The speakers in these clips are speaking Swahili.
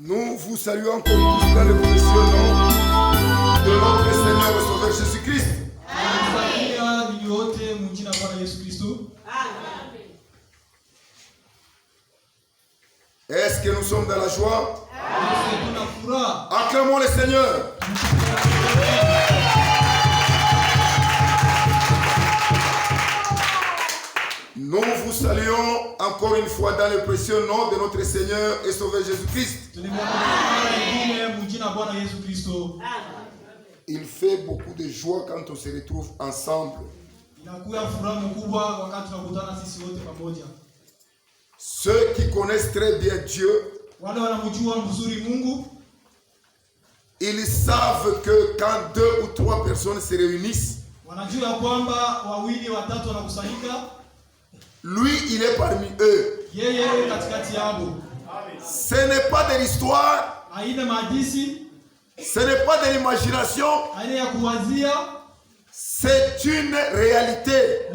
Nous vous saluons encore tous dans le précieux nom de notre Seigneur et Sauveur Jésus-Christ. Est-ce que nous sommes dans la joie? Acclamons le Seigneur. Nous vous saluons encore une fois dans le précieux nom de notre Seigneur et Sauveur Jésus-Christ. Il fait beaucoup de joie quand on se retrouve ensemble. Ceux qui connaissent très bien Dieu, ils savent que quand 2 ou 3 personnes se réunissent, lui, il est parmi eux. Ce n'est pas de l'histoire, ce n'est pas de l'imagination, c'est une réalité.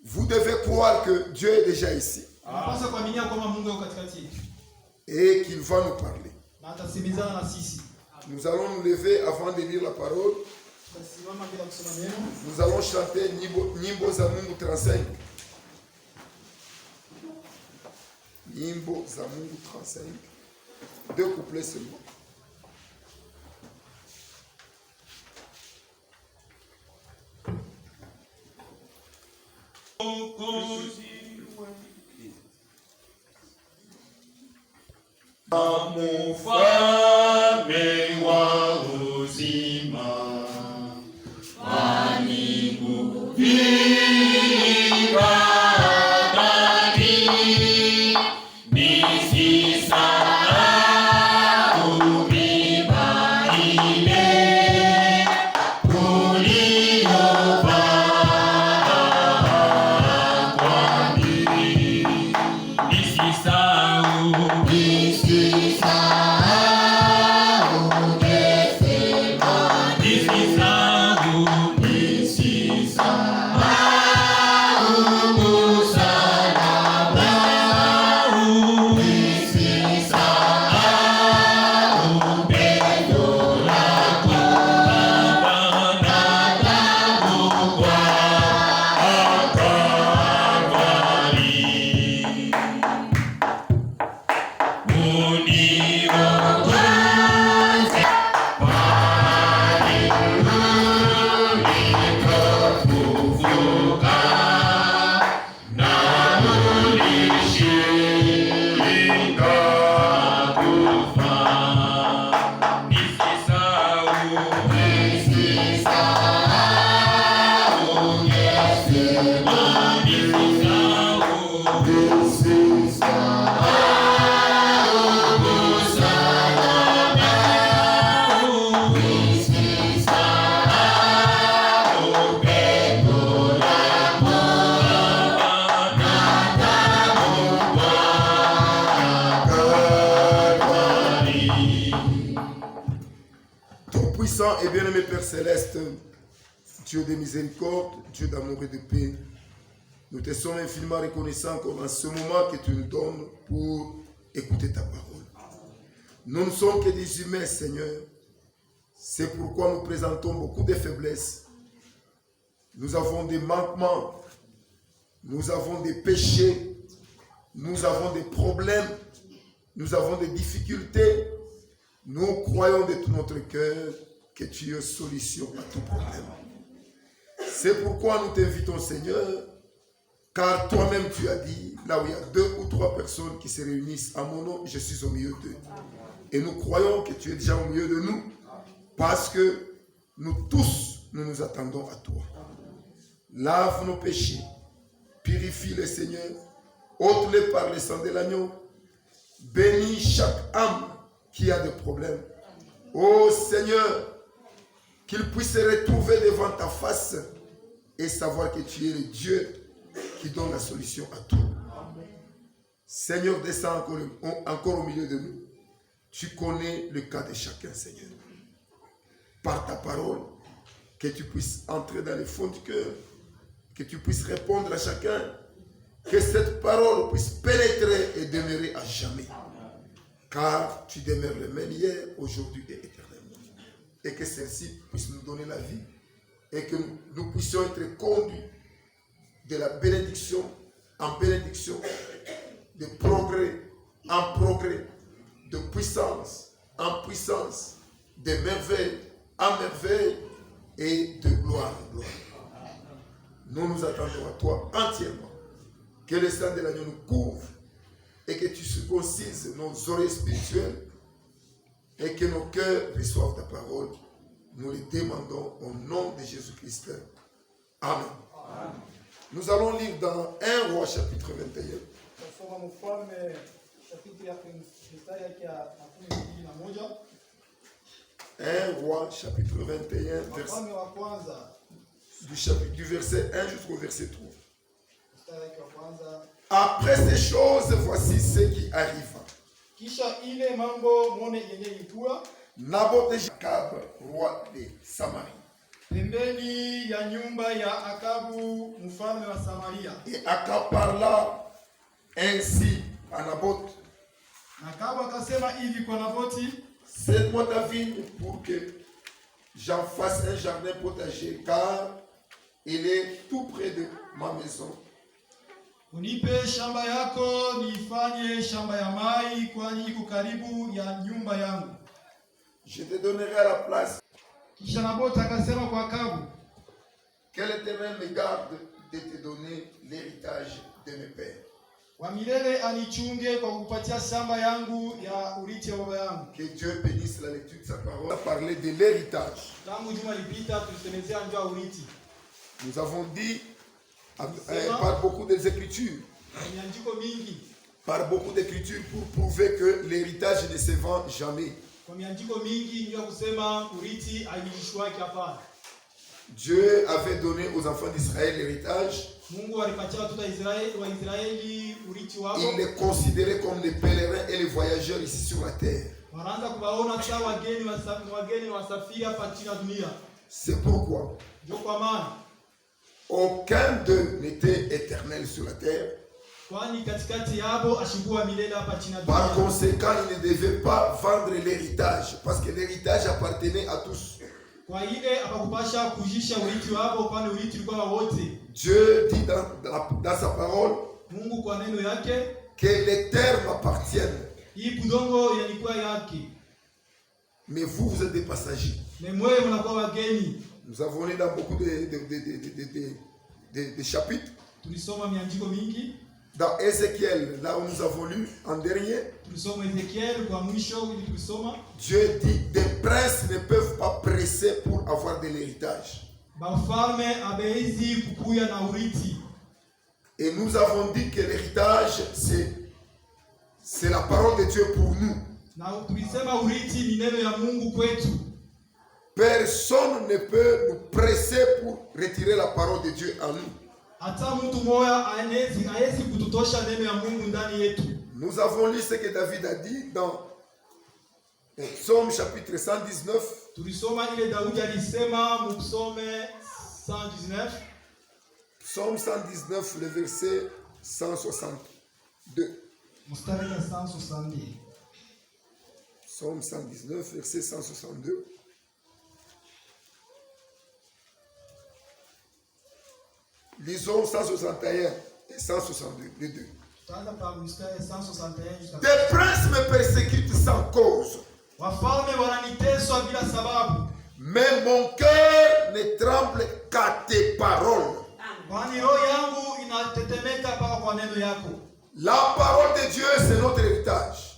Vous devez croire que Dieu est déjà ici et qu'il va nous parler. Nous allons nous lever avant de lire la parole. Nous allons chanter Nyimbo za Mungu 35. Nyimbo za Mungu 35. 2 couplets seulement. Mufalme wa uzima Et bien-aimé Père Céleste, Dieu de miséricorde, Dieu d'amour et de paix, nous te sommes infiniment reconnaissants comme en ce moment que tu nous donnes pour écouter ta parole. Nous ne sommes que des humains, Seigneur. C'est pourquoi nous présentons beaucoup de faiblesses. Nous avons des manquements, nous avons des péchés, nous avons des problèmes, nous avons des difficultés. Nous croyons de tout notre cœur que tu es solution à tout problème. C'est pourquoi nous t'invitons, Seigneur, car toi-même tu as dit, là où il y a 2 ou 3 personnes qui se réunissent à mon nom, je suis au milieu d'eux. Et nous croyons que tu es déjà au milieu de nous, parce que nous tous, nous nous attendons à toi. Lave nos péchés, purifie les Seigneur, ôte-les par le sang de l'agneau, bénis chaque âme qui a des problèmes. Ô Seigneur, qu'il puisse se retrouver devant ta face et savoir que tu es le Dieu qui donne la solution à tout. Seigneur, descends encore au milieu de nous. Tu connais le cas de chacun, Seigneur. Par ta parole, que tu puisses entrer dans le fond du cœur, que tu puisses répondre à chacun Que cette parole puisse pénétrer et demeurer à jamais. Car tu demeures le même hier, aujourd'hui et éternellement. Et que celle-ci puisse nous donner la vie. Et que nous puissions être conduits de la bénédiction en bénédiction, de progrès en progrès, de puissance en puissance, de merveille en merveille et de gloire en gloire. Nous nous attendons à toi entièrement. Que le sang de l'agneau nous couvre et que tu circoncises nos oreilles spirituelles et que nos cœurs reçoivent ta parole. Nous les demandons au nom de Jésus-Christ. Amen. Amen. Nous allons lire dans 1 Roi chapitre 21. 1 Roi chapitre 21, du verset 1 jusqu'au verset 3. Après ces choses, voici ce qui arriva. Naboth et Akab, roi de Samarie. Et Akab parla ainsi à Naboth. Cède-moi ta vigne pour que j'en fasse un jardin potager, car il est tout près de ma maison. Unipe shamba yako nifanye shamba ya mai kwani iko karibu ya nyumba yangu. Je te donnerai à la place. Kisha Naboth akasema kwa Akabu, que l'Éternel me garde de te donner l'héritage de mes pères. Wa milele anichunge kwa kupatia shamba yangu ya urithi wa baba yangu. Que Dieu bénisse la lecture de sa parole. On a parlé de l'héritage. Tangu juma lipita tulisemezea njoo ya urithi. Nous avons dit par beaucoup d'écritures. Par beaucoup d'écritures pour prouver que l'héritage ne se vend jamais. Dieu avait donné aux enfants d'Israël l'héritage. Il les considérait comme les pèlerins et les voyageurs ici sur la terre. C'est pourquoi aucun d'eux n'était éternel sur la terre. Par conséquent, ils ne devaient pas vendre l'héritage, parce que l'héritage appartenait à tous. Dieu dit dans sa parole que les terres m'appartiennent. Mais vous êtes des passagers. Nous avons lu dans beaucoup de chapitres. Dans Ézéchiel, là où nous avons lu en dernier, Dieu dit des princes ne peuvent pas presser pour avoir de l'héritage. Et nous avons dit que l'héritage, c'est la parole de Dieu pour nous. Personne ne peut nous presser pour retirer la parole de Dieu en nous. Nous avons lu ce que David a dit dans Psaume chapitre 119. Psaume 119, le verset 162. Psaume 119, verset 162. Lisons 161 et 162, les deux. Des princes me persécutent sans cause. Mais mon cœur ne tremble qu'à tes paroles. La parole de Dieu, c'est notre héritage.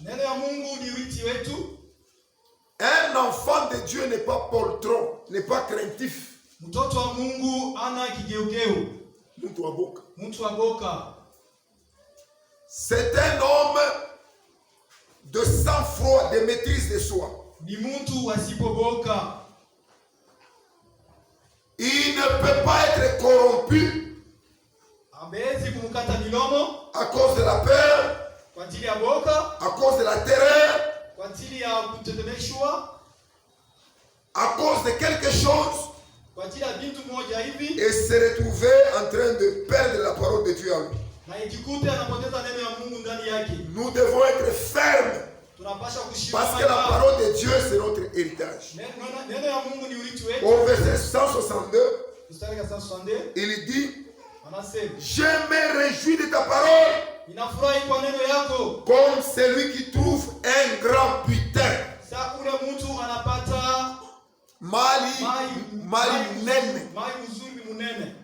Un enfant de Dieu n'est pas poltron, n'est pas craintif. C'est un homme de sang-froid, de maîtrise de soi. Il ne peut pas être corrompu à cause de la peur, à cause de la terreur, à cause de quelque chose, et se retrouver en train de perdre la parole de Dieu à lui. na ikikute anapoteza neno ya Mungu ndani yake. Nous devons être fermes. Tunapaswa Parce kushimama que la parole de Dieu, c'est notre héritage. neno ya Mungu ni urithi wetu. Au verset 162, Mstari wa 162 il dit, anasema, je me réjouis de ta parole ninafurahi kwa neno yako comme celui qui trouve un grand butin. sa ule mtu anapata Mali nene. mai mzuri munene.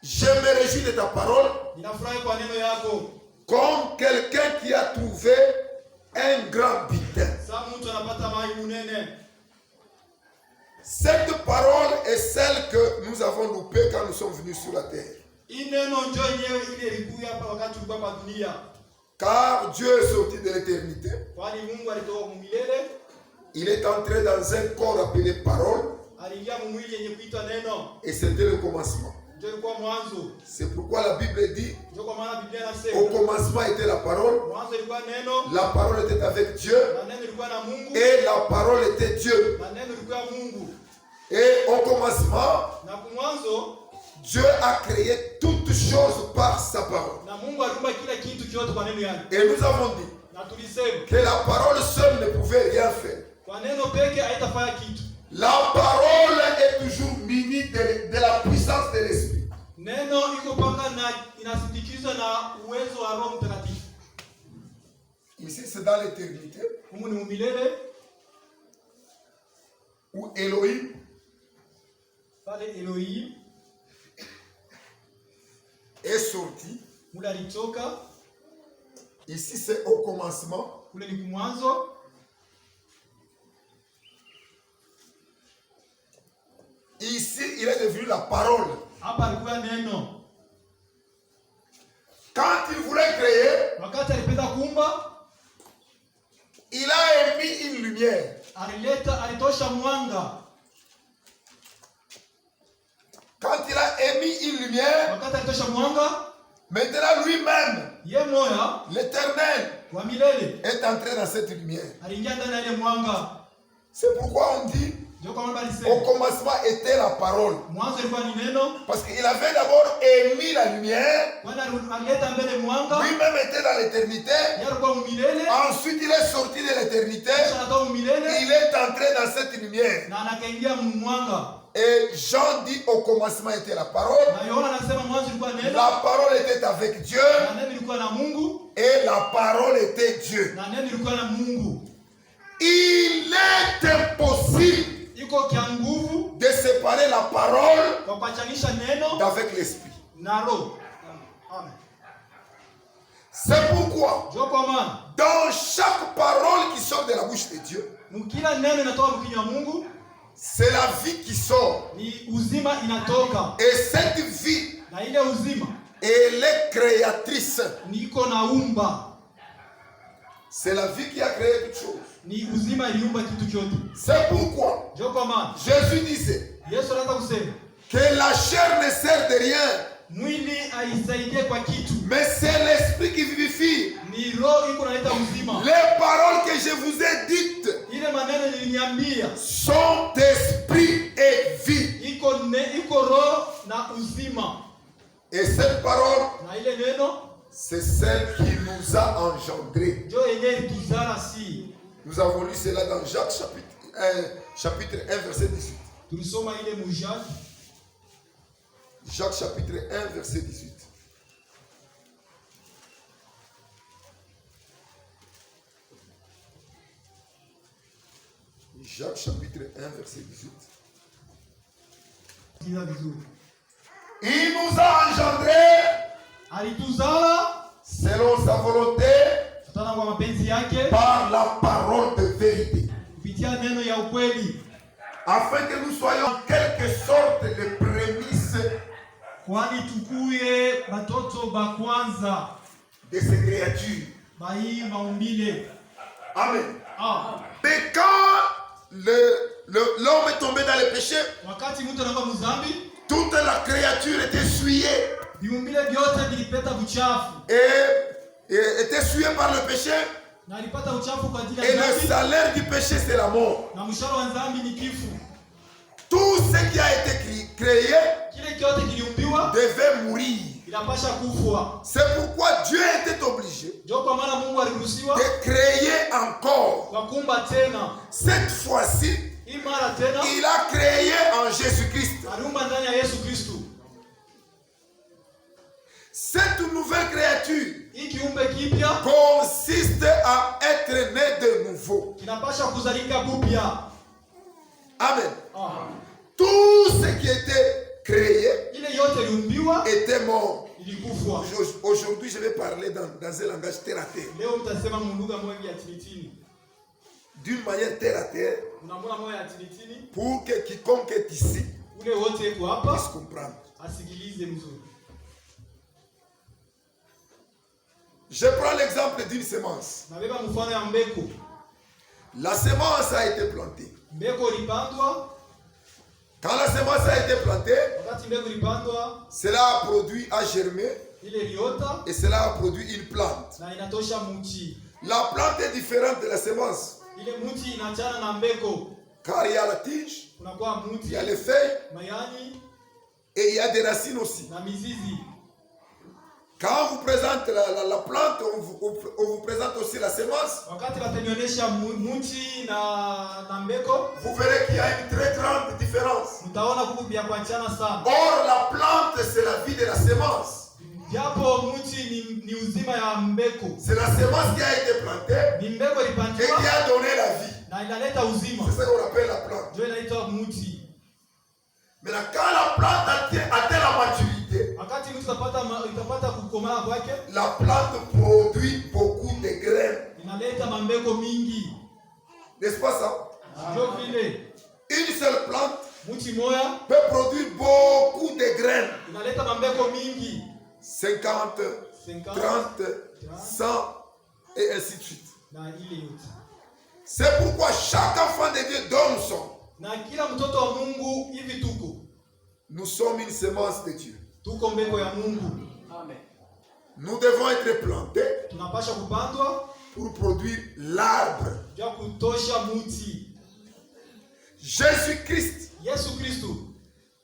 Je me réjouis de ta parole Ninafurahi kwa neno yako comme quelqu'un qui a trouvé un grand butin. sa mtu anapata mai munene. Cette parole est celle que nous avons loupée quand nous sommes venus sur la terre. Hii neno ndio yenyewe ile ilikuja hapa wakati tulikuwa hapa dunia. Car Dieu est sorti de l'éternité. Kwani Mungu alitoka milele, Il est entré dans un corps appelé parole. aliingia mwili yenye kuitwa neno. Et c'était le commencement. Ndio ilikuwa mwanzo. C'est pourquoi la Bible dit, Ndio kwa maana Biblia au inasema commencement était la parole. mwanzo ilikuwa neno, La parole était avec Dieu. na neno ilikuwa na Mungu, Et la parole était Dieu. na neno ilikuwa Mungu. Et au commencement, Na kwa mwanzo Dieu a créé toutes choses par sa parole. na Mungu aliumba kila kitu kyote kwa neno yake. Et nous avons dit Na tulisema que la parole seule ne pouvait rien faire. kwa neno peke haitafanya kitu. La parole est toujours munie de la puissance de l'Esprit. Neno iko paka na inasindikizwa na uwezo wa Roho Mtakatifu. Ici, c'est dans l'éternité Mungu ni umilele, où Elohim pale Elohim est sorti. mule alitoka, Ici, c'est au commencement. kule ni mwanzo. Ici, il est devenu la parole. Hapa alikuwa neno. Quand il voulait créer, Wakati alipenda kuumba, il a émis une lumière. alitosha mwanga. Quand il a émis une lumière, Wakati alitosha mwanga, maintenant lui-même, ye moya l'Éternel, wa milele est entré dans cette lumière. aliingia ndani ya ile mwanga. C'est pourquoi on dit, Ndio kwa maana au alisema commencement était la parole. mwanzo ilikuwa ni neno, Parce qu'il avait d'abord émis la lumière. kwani alileta mbele mwanga, Lui-même était dans l'éternité. yeye alikuwa milele, Ensuite, il est sorti de l'éternité. kisha anatoka milele Il est entré dans cette lumière. na anakaingia mwanga. Et Jean dit au commencement était la parole. Na Yohana anasema mwanzo ilikuwa neno, La parole était avec Dieu. na neno ilikuwa na Mungu, Et la parole était Dieu. na neno ilikuwa na Mungu. Il est impossible Iko kia nguvu de séparer la parole kwa kuachanisha neno d'avec l'esprit. na roho. Amen. C'est pourquoi, Ndio kwa maana dans chaque parole qui sort de la bouche de Dieu, kila neno inatoka mkinywa wa Mungu c'est la vie qui sort. ni uzima inatoka, Et cette vie, na ile uzima elle est créatrice. niko naumba. C'est la vie qui a créé toutes choses. Ni uzima iliumba kitu kyote. C'est pourquoi Ndio kwa maana Jésus disait Yesu anataka kusema que la chair ne sert de rien, mwili haisaidie kwa kitu, mais c'est l'esprit qui vivifie. ni roho iko naleta uzima. Les paroles que je vous ai dites Ile maneno niliniambia sont esprit et vie. iko roho na uzima, Et cette parole, na ile neno c'est celle qui nous a engendrés. ndio yenyewe ilituzala si. Nous avons lu cela dans Jacques chapitre 1, verset 18. Tulisoma ile mujaki Jacques chapitre 1, verset 18. Jacques chapitre 1, verset 18. kila vizuri. Il nous a engendrés Alituzala selon sa volonté kutana kwa mapenzi yake par la parole de vérité, kupitia neno ya ukweli, afin que nous soyons en quelque sorte les prémices kwani tukuye batoto ba kwanza de ces créatures. ba hii maumbile. Amen. Ah, Mais quand l'homme est tombé dans le péché, wakati mtu anakuwa mzambi, toute la créature était souillée viumbile vyote vilipata uchafu et était souillée par le péché. na alipata uchafu kwa ajili Et ya le dhambi, salaire du péché, c'est la mort. na mshahara wa dhambi ni kifo. Tout ce qui a été créé Kile kyote kiliumbiwa devait mourir. inapasha kufwa. C'est pourquoi Dieu était obligé Ndio kwa maana Mungu aliruhusiwa de créer encore. kwa kuumba tena. Cette fois-ci, Hii mara tena il a créé en Jésus-Christ. aliumba ndani ya Yesu Kristo. Cette nouvelle créature Hii kiumbe kipya consiste à être né de nouveau. kinapasha kuzalika kupya. Amen. Ah. Tout ce qui était créé Ile yote iliumbiwa était mort. ilikufwa. Aujourd'hui, je vais parler dans un langage terre à terre. Leo mtasema mulugha moja ya tinitini. D'une manière terre à terre, Unamwona moja ya tinitini pour que quiconque est ici ule wote yuko hapa puisse comprendre. asikilize mzuri. Je prends l'exemple d'une semence. Nabeba mfano ya mbeko. La semence a été plantée. Mbeko ilipandwa. Quand la semence a été plantée, Wakati mbeko ilipandwa, cela a produit, a germé, ile iliota et cela a produit une plante. na inatosha mti. La plante est différente de la semence, Ile mti inachana na mbeko. car il y a la tige, Kunakuwa il mti, y a les feuilles mayani et il y a des racines aussi. na mizizi. Quand on vous présente la plante, on vous présente aussi la semence. Wakati watanionyesha mti na mbeko, Vous verrez qu'il y a une très grande différence. mtaona kuku vya kuachana sana. Or, la plante, c'est la vie de la semence. Japo mti ni uzima ya mbeko. C'est la semence qui a été plantée Ni mbeko et qui ilipandiwa a donné la vie. na inaleta uzima. C'est ça qu'on appelle la plante. Ndio inaitwa mti. Maintenant, quand la plante atteint la maturité, Wakati mtu itapata kukomaa kwake, la plante produit beaucoup de graines. inaleta mambeko mingi. N'est-ce pas ça? Ndio vile Une seule plante mti moya peut produire beaucoup de graines. inaleta mambeko mingi. 50, 30, 100 et ainsi de suite. Na ile yote. C'est pourquoi chaque enfant de Dieu dont nous sommes, Na kila mtoto wa Mungu hivi tuko. nous sommes une semence de Dieu. Tuko mbeko ya Mungu. Amen. Nous devons être plantés Tunapasha kupandwa pour produire l'arbre. ya kutosha mti. Jésus-Christ, Yesu Kristo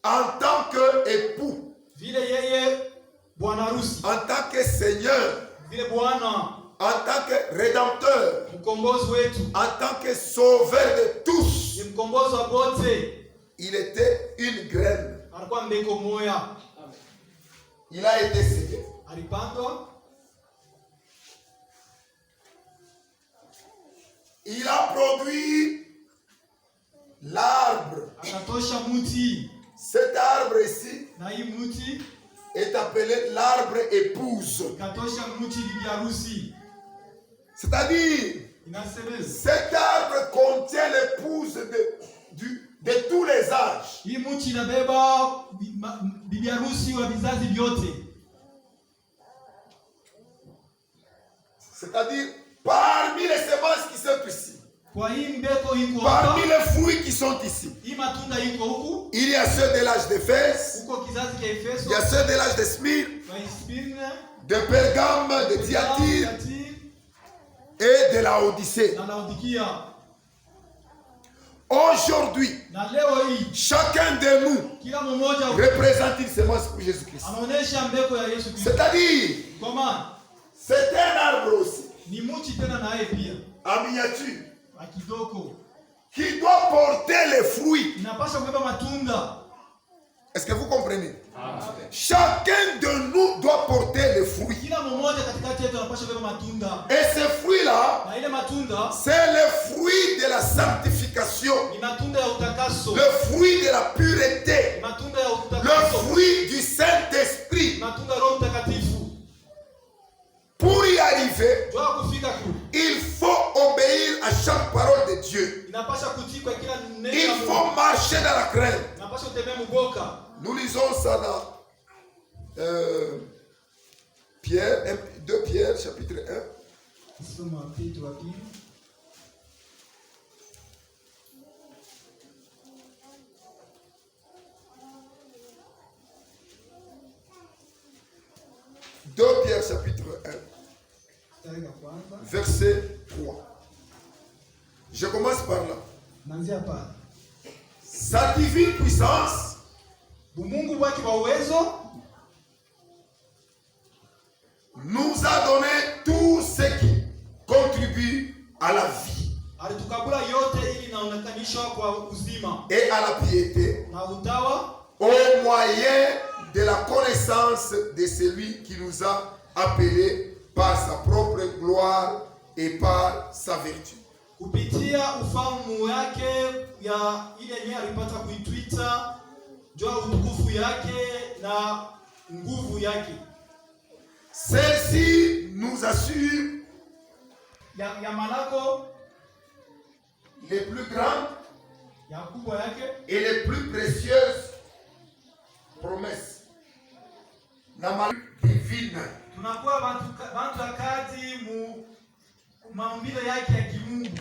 en tant qu'époux, vile yeye bwana harusi, en tant que Seigneur, vile Bwana en tant que Rédempteur, mkombozi wetu, en tant que Sauveur de tous, ni mkombozi wa wote, il était une graine. alikuwa mbeko moya. Il a été semé. Alipandwa, il a produit l'arbre. akatosha mti. Cet arbre ici Na hii mti est appelé l'arbre épouse. ikatosha mti bibi harusi. C'est-à-dire, Inasemeza cet arbre contient l'épouse de tous les âges. hii mti inabeba bibi harusi wa vizazi vyote. C'est-à-dire, parmi les semences qui sont ici, Kwa hii mbeko iko hapa, parmi les fruits qui sont ici, hii matunda iko huku, il y a ceux de l'âge d'Éphèse, huko kizazi cha Efeso, il y a ceux de l'âge de Smyrne, wa Smyrna, de Pergame, de Thyatire et de la Odyssée. na Laodikia. Aujourd'hui, Na leo hii chacun de nous kila mmoja représente une semence pour Jésus-Christ. anaonesha mbeko ya Yesu Kristo. C'est-à-dire, Kwa maana c'est un arbre aussi, ni mti tena naye pia en miniature, akidoko, qui doit porter les fruits. inapaswa kubeba matunda. Est-ce que vous comprenez? Chacun de nous doit porter les fruits. Kila mmoja katikati yetu anapaswa kubeba matunda. Et ces fruits-là, Na ile matunda c'est le fruit de la sanctification, ni matunda ya utakaso. le fruit de la pureté, Matunda ya le utakaso. fruit du Saint-Esprit. Matunda ya Roho Mtakatifu. Pour y arriver, Jua kufika kule. il faut obéir à chaque parole de Dieu. Inapaswa kutii kwa kila neno Il la Mungu. faut marcher dans la crainte. Inapaswa kutembea mboka. Nous lisons ça dans Pierre, 2 Pierre, chapitre 1. Soma Petro wa pili. Pierre, chapitre 1, Mstari wa kwanza. verset 3. Je commence par là. Naanzia pale. Sa divine puissance Bumungu bwake bwa uwezo nous a donné tout ce qui contribue à la vie alitukabula yote ili naonekanishwa kwa uzima et à la piété na utawa au moyen de la connaissance de celui qui nous a appelés par sa propre gloire et par sa vertu. kupitia ufahamu yake ya ile yenyewe alipata kuitwita jua utukufu yake na nguvu yake. Celle-ci nous assure ya malako les plus grandes ya kubwa yake et les plus précieuses promesses. Na mali divine. Tunakuwa bantu akazi mu maumbile yake ya kimungu.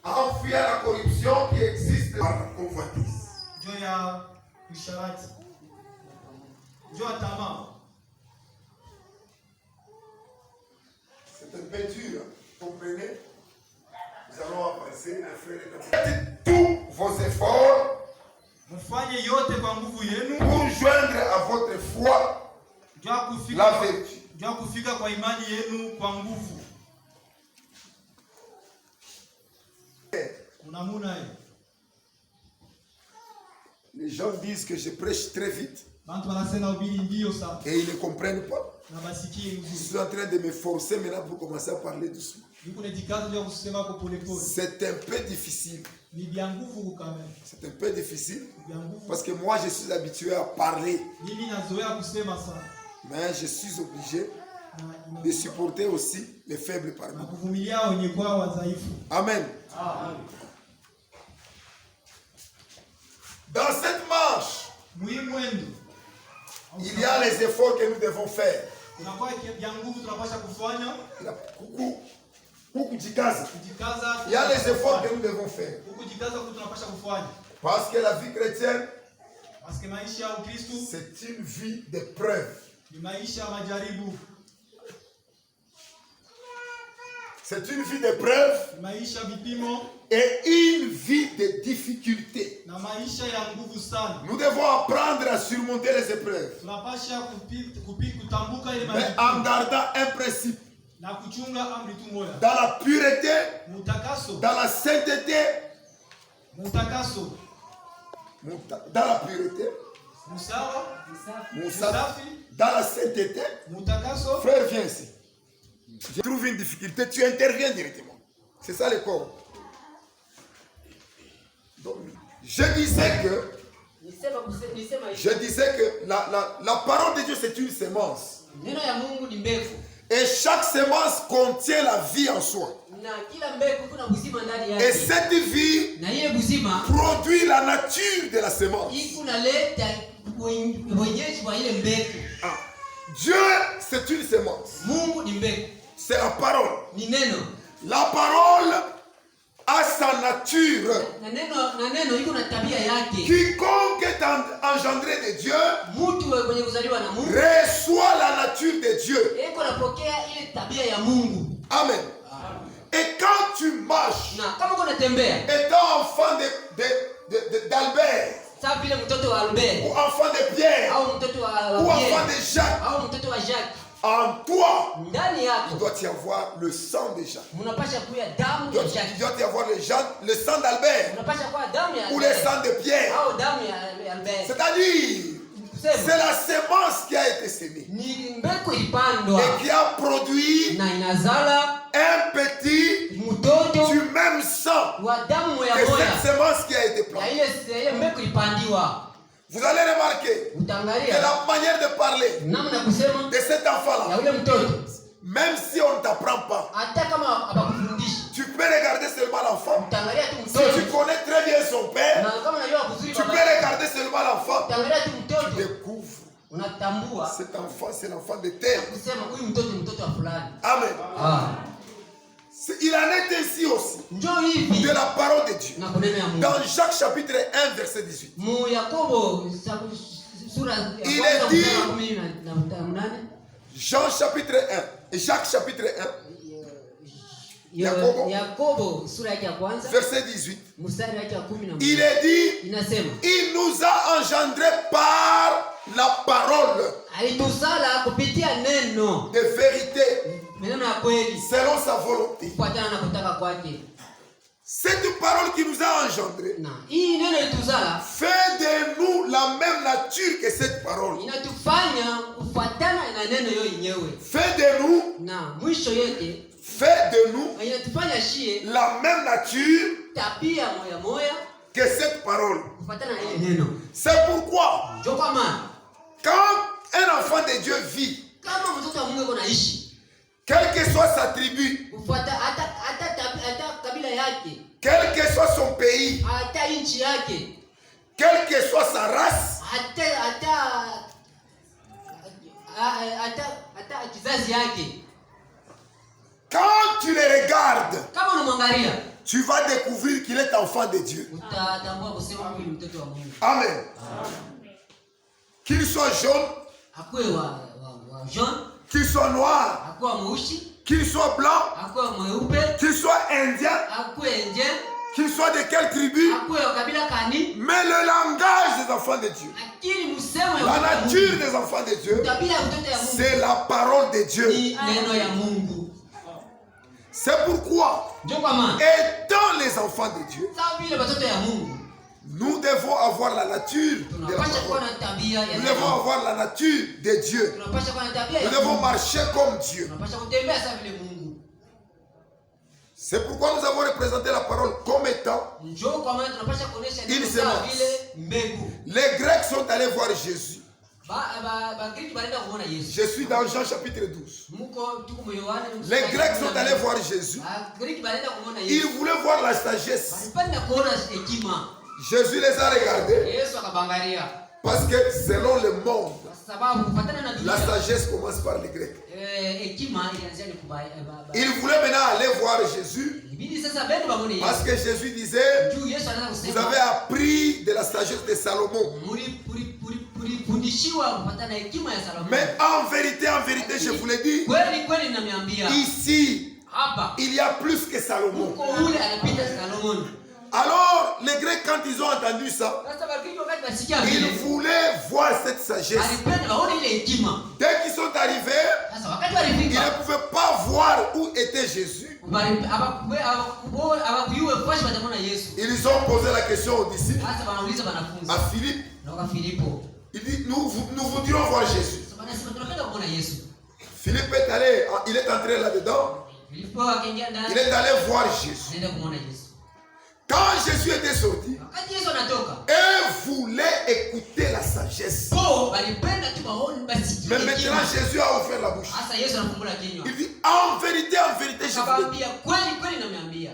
Enfuir la corruption qui existe par la convoitise. Juu ya usharati. Juu ya tamaa. C'est un peu dur, comprenez? Nous allons avancer, un frère et faites tous vos efforts Mufanye yote kwa nguvu yenu pour joindre à votre foi la vertu. Juu kufika kwa imani yenu kwa nguvu. Unamuna hiyo. Les gens disent que je prêche très vite Bantu wanasema ubiri ndio sana. et ils ne comprennent pas. Na basikie Je uzuri. suis en train de me forcer maintenant pour commencer à parler doucement. Niko nedikaza ndio kusema kwa pole pole. C'est un peu difficile. Ni bya nguvu quand même. C'est un peu difficile Bya nguvu. parce que moi je suis habitué à parler, Mimi nazoea kusema sana. mais je suis obligé de supporter aussi les faibles parmi Na nous. kuvumilia wenye kwa wadhaifu. Amen. Dans cette marche, Muhimu il y a les efforts que nous devons faire. Unakuwa bya nguvu tunapaswa kufanya. Kujikaza. Kujikaza. Il y a les efforts que nous devons faire. Kujikaza tunapaswa kufanya. Parce que la vie chrétienne, Parce que maisha ya Ukristo c'est une vie d'épreuve. ni maisha ya majaribu. C'est une vie d'épreuve Ni maisha vipimo et une vie de difficulté. na maisha ya nguvu sana. Nous devons apprendre à surmonter les épreuves, Tunapasha kutambuka ile mais majaribu en gardant un principe. na kuchunga amri tu moja. Dans la pureté, Mutakaso, dans la sainteté, mutakaso, dans la pureté, musawa, dans la sainteté. mutakaso. Frère, viens ici. Je trouve une difficulté, tu interviens directement. C'est ça le corps. Donc, je disais que la parole de Dieu c'est une sémence. Et chaque sémence contient la vie en soi. Et cette vie produit la nature de la sémence. Dieu, c'est une sémence. C'est la parole. La parole a sa nature. Quiconque est engendré de Dieu reçoit la nature de Dieu. Amen. Et quand tu marches, étant enfant d'Albert, ou enfant de Pierre, ou enfant de Jacques, en toi, il doit y avoir le sang de Jacques. Il doit y avoir le sang d'Albert ou le sang de Pierre. C'est-à-dire, c'est la sémence qui a été sémée et qui a produit un petit du même sang que cette sémence qui a été plantée. Vous allez remarquer que la manière de parler de cet enfant-là, même si on ne t'apprend pas, tu peux regarder seulement l'enfant. Si tu connais très bien son père, tu peux regarder seulement l'enfant. Tu découvres cet enfant, c'est l'enfant de terre. Amen. Il en est ainsi aussi de la parole de Dieu. Dans Jacques chapitre 1 verset 18. Il est dit, Jean chapitre 1 et Jacques chapitre Yakobo sura yake ya kwanza verset 18. mstari wake wa 11. Il est dit, Inasema il nous a engendrés par la parole alituzala kupitia neno de vérité, maneno ya kweli selon sa volonté. kufuatana na kutaka kwake. Cette parole qui nous a engendrés Na hii neno lituzala fait de nous la même nature que cette parole. inatufanya kufuatana na neno hiyo yenyewe, Fait de nous, na mwisho yote fait de nous inatufanya shie la même nature tabia moya que cette parole. kufuatana na ile neno. C'est pourquoi, Ndio kwa maana quand un enfant de Dieu vit, kama mtoto wa Mungu yuko naishi quelle que soit sa tribu, kufuata hata kabila yake, quel que soit son pays, hata nchi yake, quelle que soit sa race, hata kizazi yake, quand tu le regardes, kama unamwangalia tu vas découvrir qu'il est enfant de Dieu. utatambua kusema huyu ni mtoto wa Mungu. Amen. Qu'il soit jaune, Akuwe wa jaune, qu'il soit noir, akuwe mweusi, qu'il soit blanc, akuwe mweupe, qu'il soit indien, akuwe indien, qu'il soit de quelle tribu, akuwe wa kabila kani, mais le langage des enfants de Dieu, lakini msemo la ya nature des enfants de Dieu, tabia ya mtoto ya Mungu c'est la parole de Dieu. ni neno ya Mungu. C'est pourquoi, Ndio kwa maana étant les enfants de Dieu, sawa vile watoto ya Mungu nous devons avoir la nature de la tunapasha kuwa parole. na tabia ya Nous devons neno. avoir la nature de Dieu. Tunapasha kuwa na tabia Nous ya devons Mungu. marcher comme Dieu. Tunapasha kutembea sawa vile Mungu. C'est pourquoi nous avons représenté la parole comme étant. Njoo kwa maana tunapasha kuonesha Ili neno sawa semence. vile mbegu. Les Grecs sont allés voir Jésus. Ba Griki balenda kuona Yesu. Je suis dans Jean chapitre 12. Muko tuko mu Yohana. Les Grecs sont allés voir Jésus. Ba Griki balenda kuona Ils Yesu. voulaient voir la sagesse. Balipenda kuona hekima. Jésus les a regardés Yesu akabangalia. parce que selon le monde, Kwa sababu kufuatana na la dunia sagesse commence par les Grecs. hekima ilianzia ni kubaya. Ils voulaient maintenant aller voir Jésus Ibidi sasa bado bamone Yesu. parce que Jésus disait, Juu Yesu anataka vous kusema avez appris de la sagesse de Salomon. Fundishiwa kupata na hekima ya Salomo. Mais en vérité, je vous le dis, Kweli namiambia ici, hapa il y a plus que Salomon. uko ule anapita Salomon. Alors, les Grecs, quand ils ont entendu ça, Sasa Bakristo wakati basikia ils vile voulaient voir cette sagesse. alipenda waone ile hekima. Dès qu'ils sont arrivés, Sasa wakati ils walifika ne pouvaient pas voir où était Jésus. abakuyuwe kwashi batamona Yesu. Ils ont posé la question aux disciples, Sasa wanauliza wanafunzi. à Philippe. Na kwa Filipo. Il dit, nous voudrions voir Jésus. Sasa wanasema tunapenda kuona Yesu. Philippe est allé, il est entré là-dedans. Filipo akaingia Il ndani. est allé voir Jésus. Anaenda kumwona Yesu. Quand Jésus était sorti, Wakati Yesu anatoka. eux voulaient écouter la sagesse. Po walipenda tu waone basikie. Mais maintenant, Jésus a ouvert la bouche. Sasa Yesu anafungula kinywa. Il dit, en vérité, je vous le dis. Akamwambia kweli nameambia.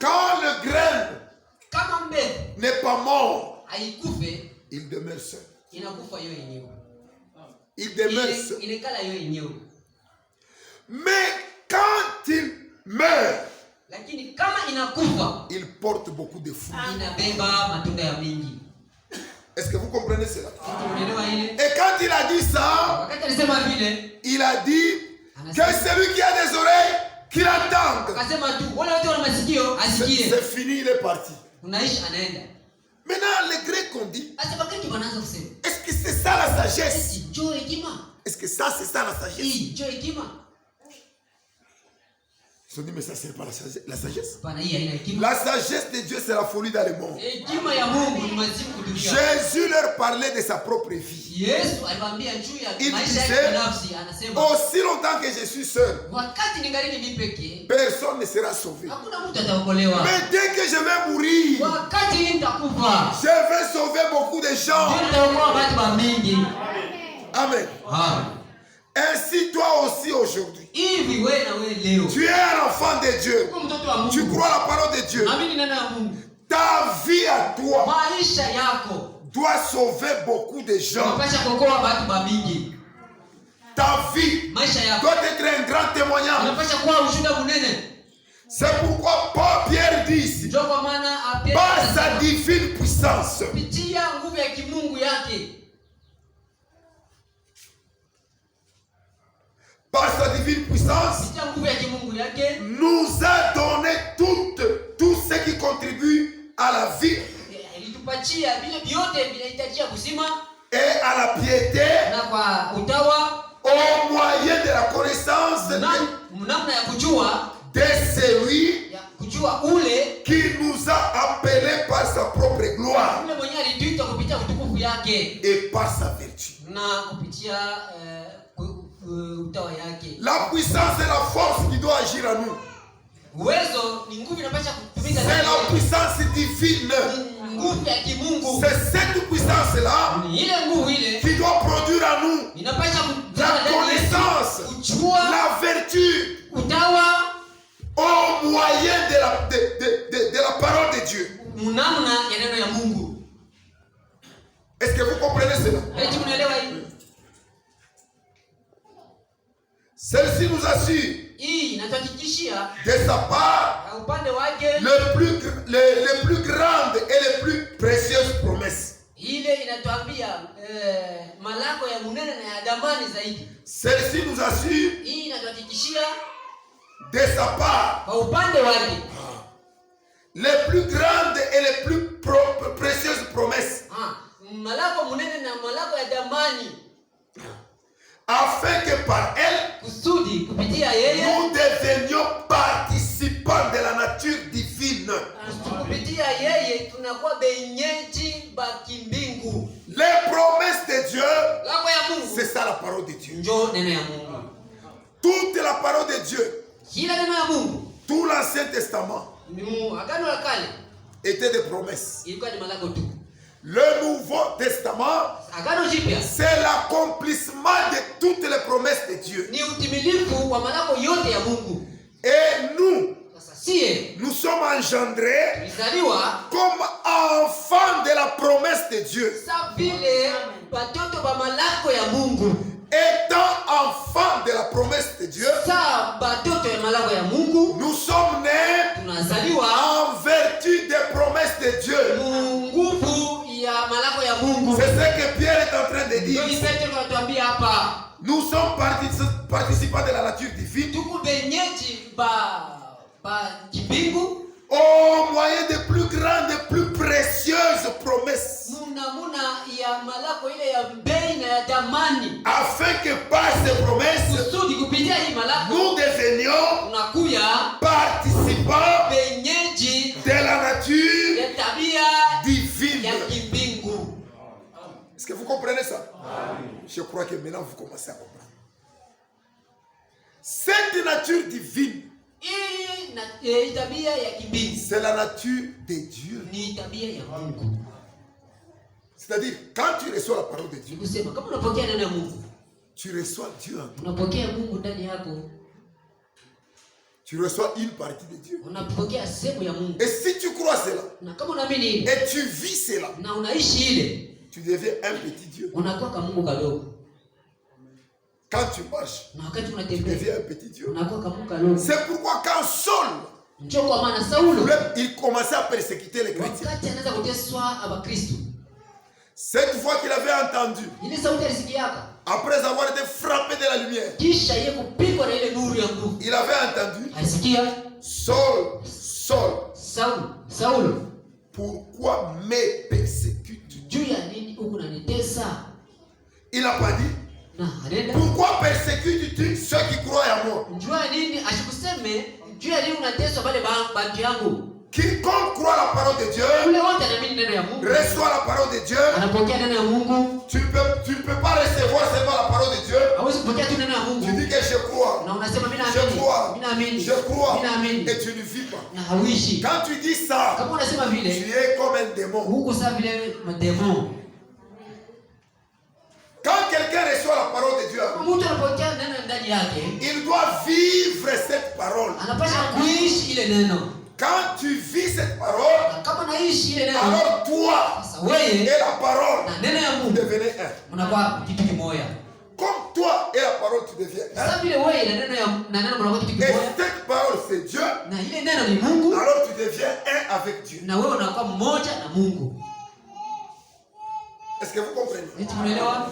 Quand le grain Kama mbegu n'est pas mort, haikufe il demeure seul. inakufa hiyo yenyewe. Il demeure seul. Inekala hiyo yenyewe. Mais quand il meurt, Lakini kama inakufa il porte beaucoup de fruits. inabeba matunda ya mingi. Est-ce que vous comprenez cela? Unaelewa ile? Et quand il a dit ça, Wakati alisema vile, il a dit que celui qui a des oreilles, qu'il attende. akasema tu wale wote wana masikio asikie. C'est fini, il est parti. Unaishi anaenda. Maintenant, les Grecs ont dit, Sasa wakati wanaanza kusema, est-ce que c'est ça la sagesse? "Esi njoo hekima." Est-ce que ça, c'est ça la sagesse? Hii njoo hekima. Ils se sont dit, mais ça, c'est pas la sagesse. Hapana, hii haina hekima. La sagesse de Dieu, c'est la folie dans le monde. Hekima ya Mungu ni mazimu kudunia. Jésus leur parlait de sa propre vie. Yesu aliwaambia juu ya Il maisha disait, yake binafsi, anasema aussi longtemps que je suis seul, wakati ningali mimi pekee personne ne sera sauvé. hakuna mtu ataokolewa. Mais dès que je vais mourir, Wakati nitakufa je vais sauver beaucoup de gens. ndio nitaokoa watu wa mingi. Amen. Amen. Ainsi, toi aussi aujourd'hui, Hivi wewe na wewe leo tu es un enfant de Dieu. uko mtoto wa Tu Mungu. crois la parole de Dieu. Amini neno la Mungu. Ta vie à toi Maisha yako doit sauver beaucoup de gens. unapaswa kuokoa watu wa mingi. Ta vie Maisha yako doit être un grand témoignage. unapaswa kuwa ushuhuda munene. C'est pourquoi Paul Pierre dit ici, Ndio kwa maana par sa divine puissance, kupitia nguvu ya kimungu yake, par sa divine puissance, kupitia nguvu yake, nous a donné tout ce qui contribue à la vie ilitupatia vile vyote vinahitajia kuzima et à la piété na kwa utawa, au moyen de la connaissance namna ya kujua de celui ya kujua ule qui nous a appelés par sa propre gloire ule mwenye alituita kupitia utukufu yake et par sa vertu. na kupitia utawa yake. La puissance et la force qui doit agir en nous, Uwezo ni nguvu inapaswa kutumika c'est la puissance divine. nguvu ya kimungu. C'est cette puissance-là Ni ile nguvu ile qui doit produire en nous inapaswa la connaissance, kujua la vertu utawa au moyen de la parole de Dieu. namna ya neno ya Mungu. Est-ce que vous comprenez cela? Eti mnaelewa hivi? Celle-ci nous assure Hii inatuhakikishia de sa part upande wake les plus grandes et les plus précieuses promesses. ile inatuambia malako ya munene na ya damani zaidi. Celle-ci nous assure Hii inatuhakikishia de sa part kwa upande wake les plus grandes et les plus précieuses promesses, malako munene na malako ya damani, afin que par elle kusudi kupitia yeye nous devenions participants de la nature divine. kupitia yeye tunakuwa benyeji ba kimbingu. Les promesses de Dieu, Lako ya Mungu c'est ça la parole de Dieu. njo neno ya Mungu. Toute la parole de Dieu, Kila neno ya Mungu tout l'Ancien Testament ni agano la kale était des promesses. ilikuwa ni malako tu. Le Nouveau Testament, Agano jipya c'est l'accomplissement de toutes les promesses de Dieu. ni utimilifu wa malako yote ya Mungu. Et nous, Sasa sie nous sommes engendrés tulizaliwa comme enfants de la promesse de Dieu. sa vile batoto ba malako ya Mungu. Étant enfants de la promesse de Dieu, Sa batoto ya malako ya Mungu nous sommes nés tunazaliwa en vertu des promesses de Dieu. nguvu ya malako ya Mungu. C'est ce que Pierre est en train de dire. Ndio Petro anatuambia hapa, Nous sommes participants de la nature divine tuko benyeji ba kimbingu au moyen des plus grandes et plus précieuses promesses, muna ya malako ile ya bei na ya damani, afin que par ces promesses kusudi kupitia hii malako nous devenions tunakuya participants benyeji de la nature ya tabia divine. ya kimbingu. Est-ce que vous comprenez ça? Je crois que maintenant vous commencez à comprendre. Cette nature divine, Hii tabia ya kimbingu c'est la nature de Dieu. ni tabia ya Mungu. C'est-à-dire, quand tu reçois la parole de Dieu, Kusema kama unapokea neno ya Mungu, tu reçois Dieu en toi. unapokea Mungu ndani yako, Tu reçois une partie de Dieu. unapokea sehemu ya Mungu. Et si tu crois cela, Na kama unaamini ile et tu vis cela, na unaishi ile, tu deviens un petit Dieu. unakuwa kama Mungu kadogo. Quand tu marches, Na wakati tu unatembea deviens un petit Dieu. unakuwa kama Mungu kadogo. C'est pourquoi quand Saul, Njoo kwa maana Saulo il commençait à persécuter les chrétiens. wakati anaweza kuteswa Abakristo, Cette fois qu'il avait entendu, ile sauti alisikiaka après avoir été frappé de la lumière, kisha yeye kupigwa na ile nuru ya nguvu, il avait entendu, alisikia Saul, Saul, Saulo, pourquoi me persécutes-tu? juu ya nini huku unanitesa? Il n'a pas dit, Na anaenda pourquoi persécutes-tu ceux qui croient en moi? juu ya nini, asikuseme juu ya nini unateswa wale bantu yangu. Quiconque croit la parole de Dieu, Ule wote anaamini neno ya Mungu, reçoit la parole de Dieu. anapokea neno ya Mungu. Tu ne peux pas recevoir seulement la parole de Dieu. Hawezi kupokea tu neno ya Tu Mungu dis que je crois, na unasema mimi je naamini, crois, mimi naamini, je crois, mimi naamini, et tu ne vis pas. na hauishi. Quand tu dis ça, Kama unasema tu vile es comme un démon. huku saa vile mademon. Quand quelqu'un reçoit la parole de Dieu, Kama mtu anapokea neno ndani yake, il doit vivre cette parole. anapaswa kuishi ile neno. Quand tu vis cette parole, Na kama unaishi ile neno, alors toi sasa et wewe la parole, na neno ya vous Mungu devenez un. unakuwa kitu kimoja. Comme toi et la parole, tu deviens un. Sasa vile wewe na neno mnakuwa kitu Et kimoja, cette parole, c'est Dieu. na ile neno ni Mungu, Alors tu deviens un avec Dieu. na wewe unakuwa mmoja na Mungu. Est-ce que vous comprenez? Eti mnaelewa?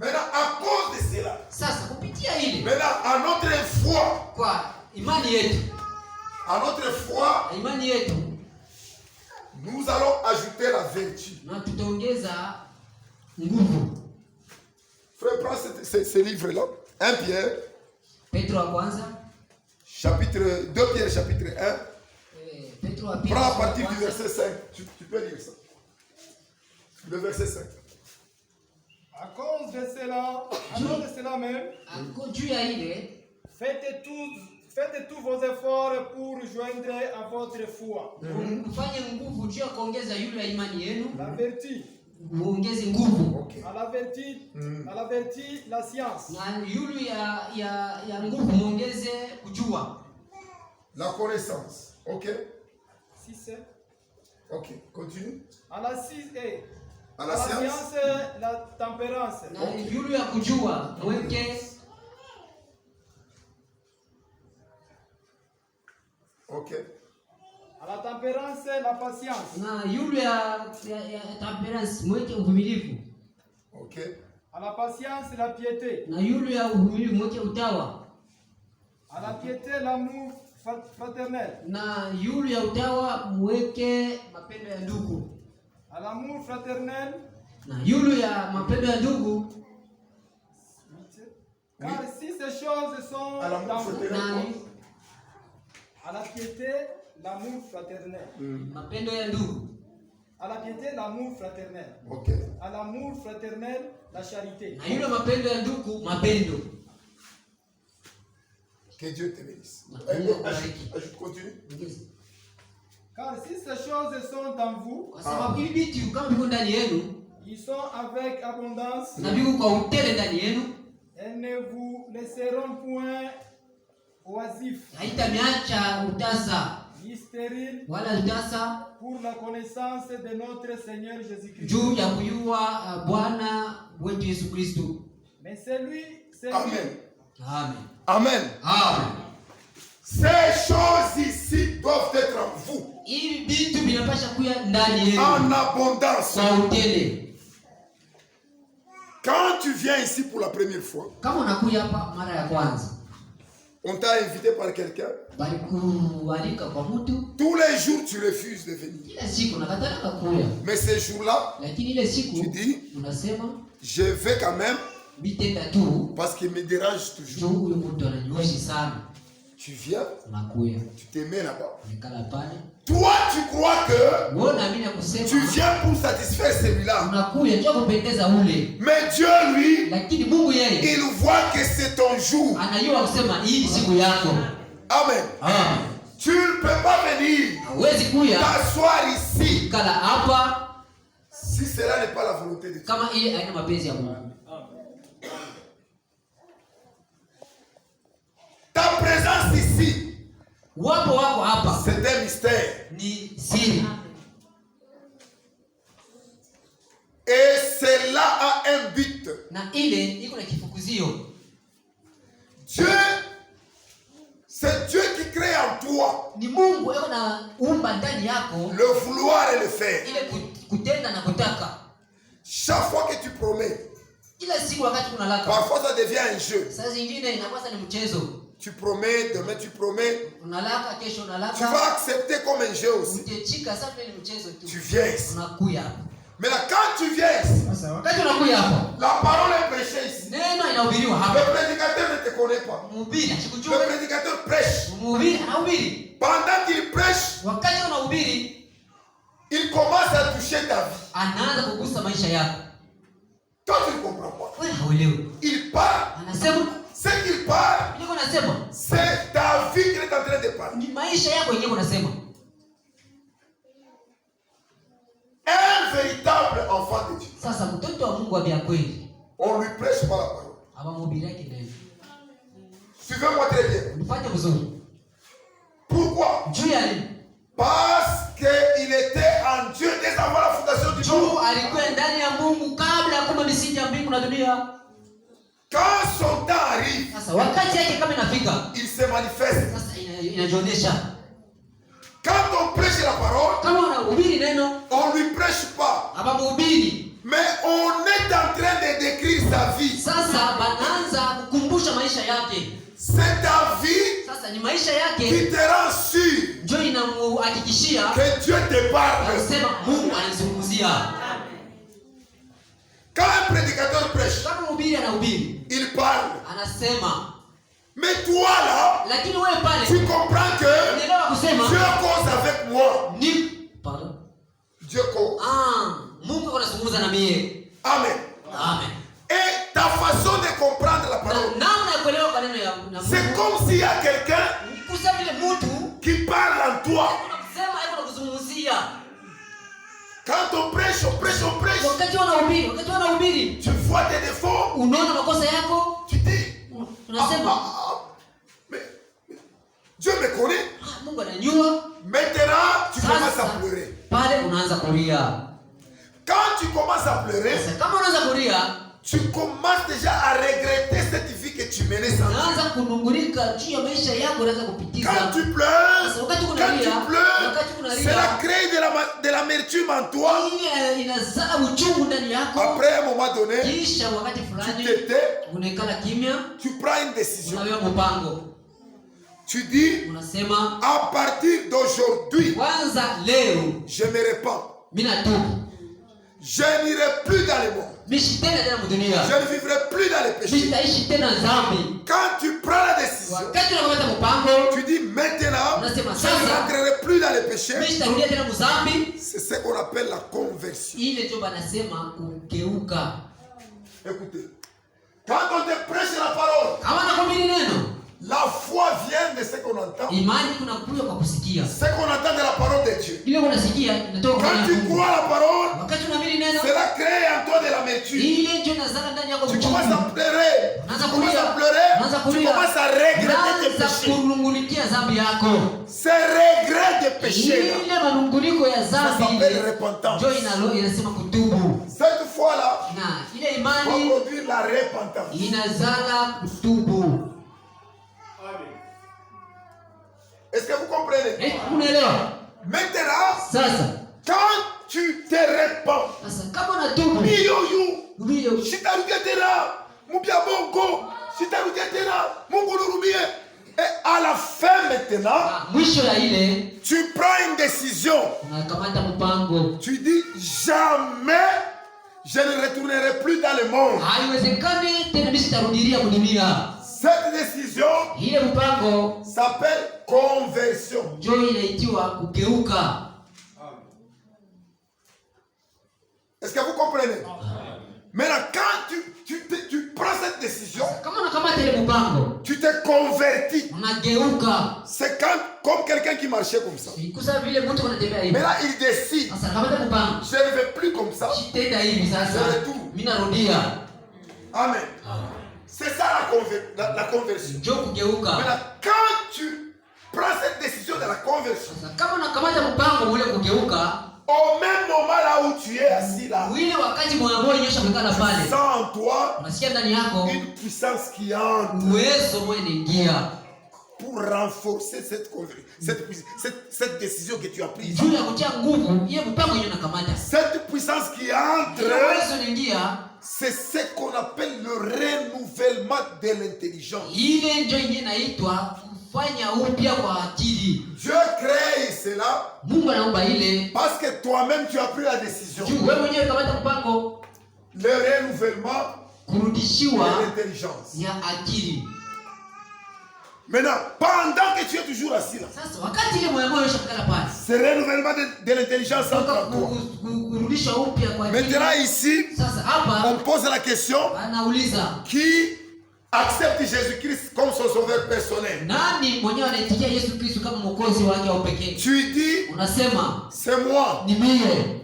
Maintenant, à cause de cela, Sasa kupitia ile maintenant, à notre foi imani yetu. À notre foi, Imani yetu nous allons ajouter la vertu. na tutaongeza nguvu. Frère, prends ce livre-là. 1 Pierre, Petro wa kwanza, chapitre 2 Pierre, chapitre 1. Petro wa pili. Prends à partir du verset 5. Tu peux lire ça. Le verset 5. À cause de cela même, Juu ya ile faites tous vos efforts pour joindre à votre foi mfanye nguvu juu ya kuongeza yule ya imani yenu, la vertu, muongeze nguvu. Ok. à la vertu la science, Na yule ya nguvu muongeze kujua. La connaissance. Ok. si c'est Ok. Continue. à la science, À la science. la tempérance, Na yule ya kujua mweke. Ok. à la tempérance la patience, Na yule ya temperance mweke uvumilivu. Ok. à la patience la piété, Na yule ya uvumilivu mweke utawa. à la piété l'amour fraternel, Na yule ya utawa mweke mapendo ya ndugu. à l'amour fraternel, Na yule ya mapendo ya ndugu. car si ces choses sont À l'amour dans vous, fraternel. à la piété l'amour fraternel, Mapendo ya ndugu. à la piété l'amour fraternel, Ok. à l'amour fraternel la charité. Na yule mapendo ya ndugu mapendo. Que Dieu te bénisse. Mungu Ajoute, akubariki. ajoute, continue. Car si ces choses sont en vous, Kwa sababu hivi vitu kama viko ndani yenu ils sont avec abondance na viko kwa utele ndani yenu, et ne vous laisseront point oisifs haitamiacha utasa ni stériles wala utasa pour la connaissance de notre Seigneur Jésus-Christ. juu ya kujua Bwana wetu Yesu Kristo. Mais celui Amen. Amen. Amen. Amen. Ces choses ici doivent être en vous. Hivi vitu vinapasha kuya ndani yenu En abondance. kwa utele. Quand tu viens ici pour la première fois, Kama unakuja hapa mara ya kwanza, on t'a invité par quelqu'un. bali kualika kwa mtu, Tous les jours, tu refuses de venir. kila siku nakatalaka kuya, Mais ces jours-là, lakini ile siku tu dis, unasema je vais quand même bitenda tu parce qu'il me dérange juu toujours. huyu mtu ananiushi sana. Tu viens, Unakuya tu te mets là-bas. nikala pale, Toi, tu crois que wewe unaamini tu kusema viens pour satisfaire celui-là. unakuya ndio kupendeza ule, Mais Dieu, lui, lakini Mungu yeye il voit que c'est ton jour. anajua kusema hii ni siku yako. Amen. Amen. Tu ne peux pas venir Hawezi kuya t'asseoir ici kala hapa si cela n'est pas la volonté de Dieu. kama ile haina mapenzi ya Mungu. Ta présence ici, Wapo wako hapa c'est un mystère. ni siri, Et cela a un but. na ile iko na kifukuzio. Dieu, c'est Dieu qui crée en toi Ni Mungu yuko na umba ndani yako le vouloir et le faire. ile kutenda na kutaka. Chaque fois que tu promets, Kila siku wakati unalaka, parfois ça devient un jeu. saa zingine inakuwa ni mchezo. Tu promets, demain tu promets. Unalaka, kesho Tu unalaka, vas accepter comme un jeu aussi. utechika sasa ni mchezo tu. Tu viens ici. Unakuya hapa. Maintenant, quand tu viens ici, Sasa wakati unakuya hapa, la parole est prêchée ici. neno inahubiriwa Le hapa. prédicateur ne te connaît pas. Mhubiri Le asikujue. prédicateur prêche. Mhubiri anahubiri. Pendant qu'il prêche, Wakati unahubiri, il commence à toucher ta vie. anaanza kugusa maisha yako. Toi, tu ne comprends pas. Wewe hauelewi. Il parle. Anasema, Ce qu'il parle, niko nasema, c'est ta vie qu'il est en train de parler. ni maisha yako yenyewe unasema. Un véritable enfant de Dieu. Sasa mtoto wa Mungu wa vya kweli, On lui prêche pas la parole. abamhubiri yake neno. Suivez-moi très bien. Unifanye vizuri. Pourquoi? Juu ya nini? Parce qu'il était en Dieu dès avant la fondation du Juu monde. alikuwa ndani ya Mungu kabla ya kuumba misingi ya mbingu na dunia. Quand son temps arrive, Sasa wakati yake kama inafika, il se manifeste. sasa inajionyesha. Quand on prêche la parole, Kama unahubiri neno, on lui prêche pas. abamhubiri. Mais on est en train de décrire sa vie. Sasa banaanza kukumbusha maisha maisha yake. C'est ta vie Sasa ni maisha qui yake te rend sûr ndio inamuhakikishia que Dieu te parle. anasema Mungu anazungumzia. Quand un prédicateur prêche, Kama mhubiri anahubiri, il parle. anasema, Mais toi là, lakini wewe pale tu comprends que unaelewa kusema Dieu cause avec moi. ni pardon. Dieu cause. Mungu anazungumza na mimi. Amen. Amen. Et ta façon de comprendre la parole, Namna ya kuelewa maneno ya Mungu. c'est comme s'il y a quelqu'un Kusema vile mtu qui parle en toi. unasema hapo na kuzungumzia. Quand on prêche, on prêche, on prêche. Wakati wanahubiri, Tu vois tes défauts, unaona makosa yako, tu dis, unasema mais Dieu me connaît. Mungu anajua. Maintenant, tu commences à Sasa pleurer. pale unaanza kulia. Quand tu commences à pleurer, Sasa kama unaanza kulia, tu commences déjà à regretter cette vie que tu menais sans Dieu. unaanza kunungulika juu ya maisha yako, unaanza kupitiza. Quand tu pleures, Wakati cela crée de l'amertume en toi. ile inazaa uchungu ndani yako. Après un moment donné, Kisha wakati tu fulani te tais, unaikala kimya, tu prends une décision. unaweka mpango. Tu dis, Unasema à partir d'aujourd'hui, kwanza leo je me repens. mimi natubu. Je n'irai plus dans le monde. Mishi tena tena mdunia. Je ne vivrai plus dans les péchés. Sitaishi tena dhambi. Quand tu prends la décision, Wakati unakamata mpango, tu dis maintenant, unasema je ne sasa rentrerai plus dans les péchés. mimi sitarudia tena mdhambi. C'est ce qu'on appelle la conversion. Ile ndio banasema kugeuka. Écoutez, quand on te prêche la parole, Kama nakuhubiri neno, la foi vient de ce qu'on entend. imani kunakuja kwa kusikia. Ce qu'on entend de la parole de Dieu. Ile unasikia inatoka kwa Quand tu Mungu. crois la parole, Wakati unaamini neno, cela crée en toi de l'amertume. ile ndio inazaa ndani yako Tu uchungu. commences à pleurer. Unaanza Tu commences kulia. à pleurer. Unaanza Tu kulia. commences à regretter tes Unaanza péchés. kunungunikia dhambi yako. Ces regrets de péché là, Ile manunguniko ya ça dhambi s'appelle ile repentance. ndio inasema kutubu. Cette foi-là Na ile va imani produire la repentance. inazala kutubu. Est-ce que vous comprenez? Unaelewa? Maintenant, Sasa tu te répands. Sasa kama unatubu, Miyoyu, sitarudia tena, mubia bongo, sitarudia tena, Mungu nurumie. Et à la fin maintenant, mwisho ya ile tu prends une décision. unakamata mpango. Tu dis jamais je ne retournerai plus dans le monde. Haiwezekani tena mimi sitarudia kudunia. Cette décision Ile mpango s'appelle conversion. ndio inaitiwa kugeuka. Est-ce que vous comprenez? Maintenant, quand tu prends cette décision, Kama unakamata ile mpango, tu te convertis. unageuka. C'est comme quelqu'un qui marchait comme ça. Ikusa vile mtu anatembea hivi. Mais là, il décide, Sasa nakamata mpango. je ne vais plus comme ça. Sitenda hivi sasa. Mimi narudia. Amen. C'est ça la conversion. Ndio kugeuka. Maintenant, quand tu prends cette décision de la conversion, Sasa kama unakamata mpango ule kugeuka, au même moment là où tu es assis là, ile wakati moyo wako nyosha kukala pale, sens en toi unasikia ndani yako une puissance qui entre uwezo mwenye ingia pour renforcer cette décision que tu as prise. juu ya kutia nguvu ile mpango yenyewe unakamata. Cette puissance qui entre, Ile uwezo ingia, c'est ce qu'on appelle le renouvellement de l'intelligence. ile ndio yenyewe inaitwa kufanya upya kwa akili. Dieu crée cela Mungu anaumba ile parce que toi-même tu as pris la décision. juu wewe mwenyewe kamata mpango Le renouvellement kurudishiwa de l'intelligence. ya akili. Maintenant, pendant que tu es toujours assis là, Sasa wakati ile moyo wako nyosha kukala pale, ce renouvellement de l'intelligence entre en toi. kurudisha upya kwa akili. Maintenant ici, Sasa hapa on pose la question, anauliza qui accepte Jésus-Christ comme son sauveur personnel? nani mwenyewe anaitikia Yesu Kristo kama mwokozi wake wa pekee? Tu dis, Unasema c'est moi. ni mie.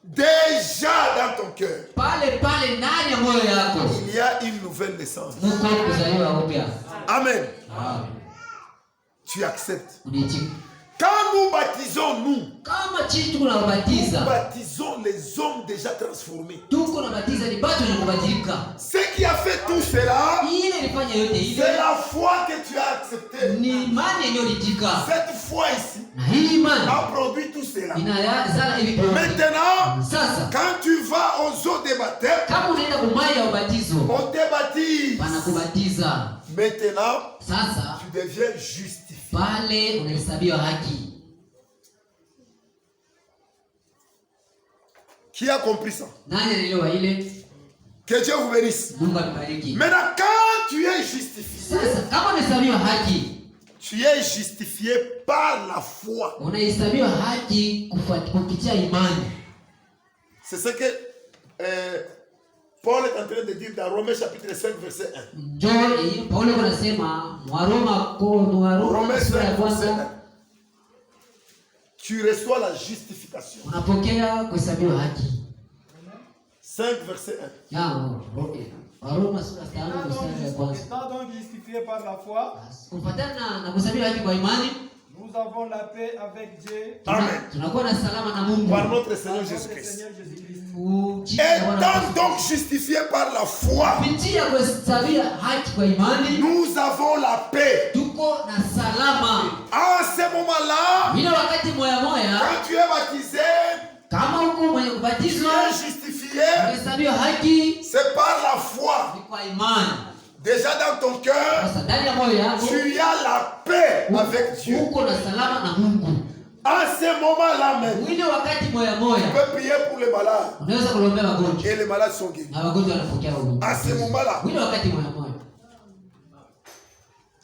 Déjà dans ton cœur, Pale pale ndani ya moyo yako il y a une nouvelle naissance. Mungu kuzaliwa upya. Amen. Amen. Tu acceptes. Uniitika. Quand nous baptisons, nous Kama chini tuko na baptiza, baptisons les hommes déjà transformés. tuko na baptiza ni watu wenye kubadilika. Ce qui a fait tout cela, Ile ilifanya yote c'est ile la foi que tu as acceptée. ni imani yenyewe ulitika. Cette foi ici Na hii imani a produit tout cela. inazala hivi kwa Maintenant, sasa. quand tu vas aux eaux de baptême, Kama unaenda kumaya ya ubatizo, on te baptise. wanakubatiza. Maintenant, Sasa tu deviens justifié. pale unahesabiwa haki. Qui a compris ça? Nani alielewa ile? Que Dieu vous bénisse. Mungu akubariki. Maintenant, quand tu es justifié, Sasa kama unahesabiwa haki, tu es justifié par la foi. unahesabiwa haki kupitia imani. C'est ce que Paul est en train de dire dans Romains chapitre 5 verset 1. Ndio Paulo anasema Waroma Romains sura ya 5 verset 1. kwanza, Tu reçois la justification. unapokea kuhesabiwa haki. 5 verset 1. Waroma sura ya 5 mstari wa kwanza. Étant donc justifiés par la foi, Kufuatana na kuhesabiwa haki kwa imani, nous avons la paix avec Dieu Amen. tunakuwa na salama na Mungu. Par notre Seigneur par notre Jésus-Christ. Seigneur Jésus-Christ. Étant donc justifié par la foi, Kupitia kuhesabiwa haki kwa imani, nous avons la paix. tuko na salama. En ce moment-là, Ile wakati moya moya, quand tu es baptisé, kama uko mwenye tu kubatizwa, es justifié, kuhesabiwa haki c'est par la foi. ni kwa imani. Déjà dans ton cœur, Sasa ndani ya moyo yako tu as la paix avec Dieu. uko na salama na Mungu. En ce moment-là même, Ile wakati moya tu moya peux prier pour les malades. unaweza kuombea wagonjwa Et les malades sont guéris. na wagonjwa wanapokea huduma. En ce moment-là, Ile wakati moya moya,